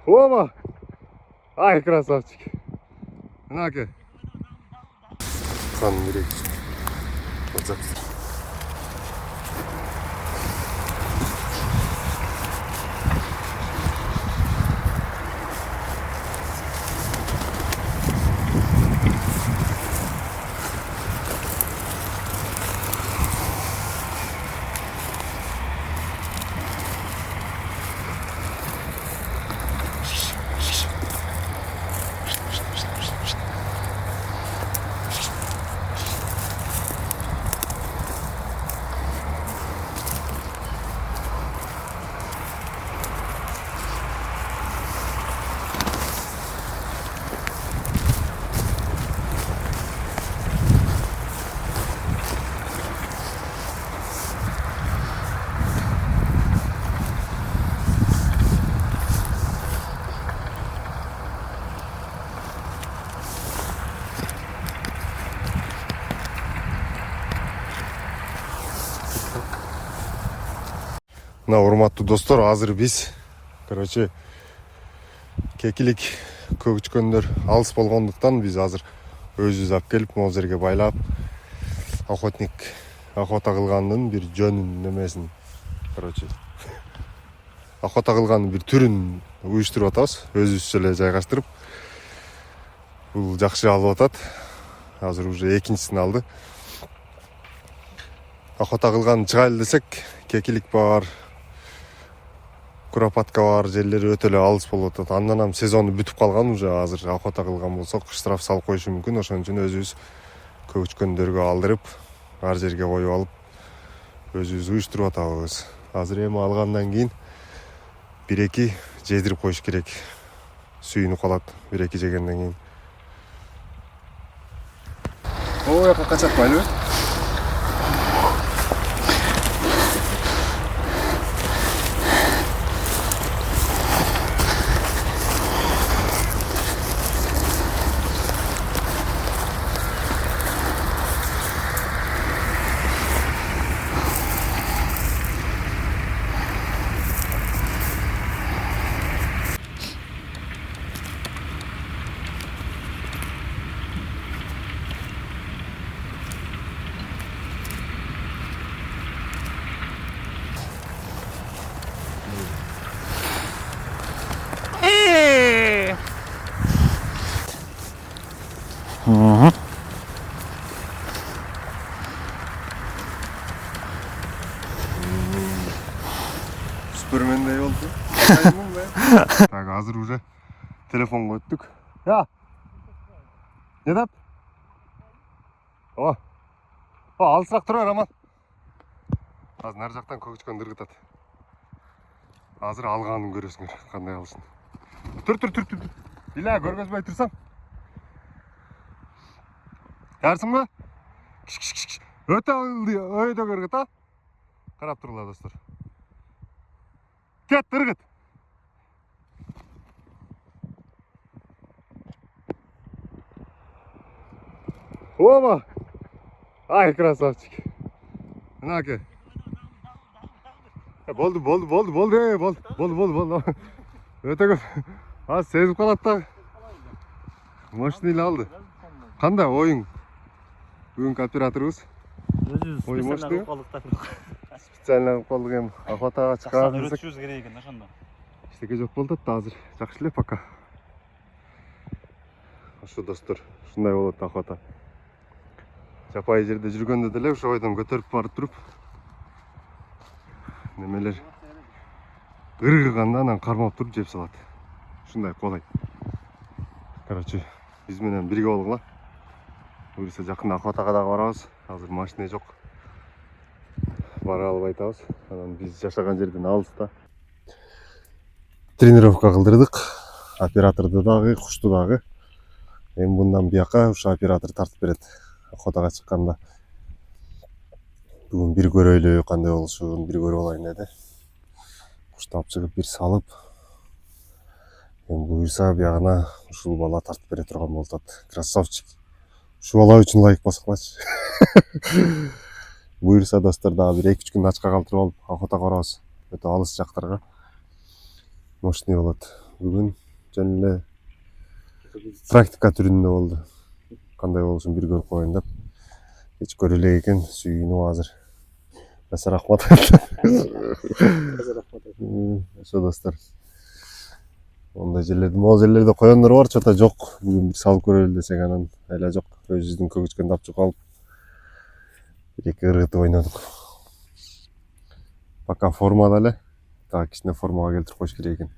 Опа! Ай, красавчик. На-ка. Хан керек. Вот так. Мына урматтуу достор, азыр биз кекилик көгүчкөндөр алыс болгондуктан биз азыр өзүбүз алып келип могул жерге байлап охота кылгандын бир жөнүн немесин охота кылгандын бир түрүн уюштуруп атабыз, өзүбүзчө эле жайгаштырып. Бул жакшы алып атат. Азыр уже экинчисин алды. Охота кылган чыгайлы десек, кекилик бар, куропатка бар жерлери өтө эле алыс болуп атат. Андан сезону бүтүп калган уже. Азыр охота кылган болсок, штраф салып коюшу мүмкүн. Ошон үчүн өзүбүз көгүчкөндөргө алдырып, ар жерге коюп алып, өзүбүз уюштуруп атабыз. Азыр эми алгандан кийин 1-2 жедирип коюш керек. Сүйүнүп калат 1-2 жегенден кийин. Ой, яка качатпайлы. Süpermen'de oldu. Так, азыр уже телефонго өттүк. Я. Не деп? О. Алысыраак тур Роман. Азыр нар жактан көгүчкөн ыргытат. Азыр алганын көрөсүңөр, кандай алышын. Тур. Ила көргөзбөй турсаң. Ярсыңбы? Өтө өйдө ыргыт, а? Карап туруңлар достор. Кет, ыргыт. Опа! Ай, красавчик. На-ка. Болды. Өтө көп. Az сезип калат да. Машина эле алды. Кандай оюң? Бүгүнкү операторубуз. Өзүбүз специально кылып калдык эми. Охотага чыгабыз десек. Үйрөтүшүбүз керек экен ошондо. Эчтеке жок болуп атат да азыр. Жакшы эле пока. Ошо достор, ушундай болот охота. Жапайы жерде жүргөндө деле ошо бойдон көтөрүп барып туруп немелер ыргыганда анан кармап туруп жеп салат. Ушундай колой. Биз менен бирге болгула. Буюрса жакында охотага дагы барабыз. Азыр машина жок. Бара албай атабыз. Анан биз жашаган жерден алыста. Тренировка кылдырдык. Операторду дагы, кушту дагы. Эми мындан бияка ушу оператор тартып берет. Охотага чыкканда. Бүгүн бир көрөйлү кандай болушун, бир көрүп алайын деди. Кушту алып чыгып бир салып. Эми буюрса биягына ушул бала тартып бере турган болуп атат. Красавчик. Ушул бала үчүн лайк баскылачы. Буюрса достор дагы бир 2-3 күн ачка калтырып алып охотага барабыз. Өтө алыс жактарга. Мощный болот. Бүгүн жөн эле практика түрүндө болду. Кандай болушун бир көрүп коеюн деп. Кеч көрө элек экен, сүйүнүп азыр. Аса рахмат. Ошо достор. Ондай жерлерде, могу жерлерде коёндор бар, чота жок. Бүгүн бир салып көрөлү десек анан айла жок. Өзүбүздүн көгүчкөндү алып чыгып алып бир-эки ыргытып ойнодук. Пока формада эле. Дагы кичине формага келтирип коюш керек экен.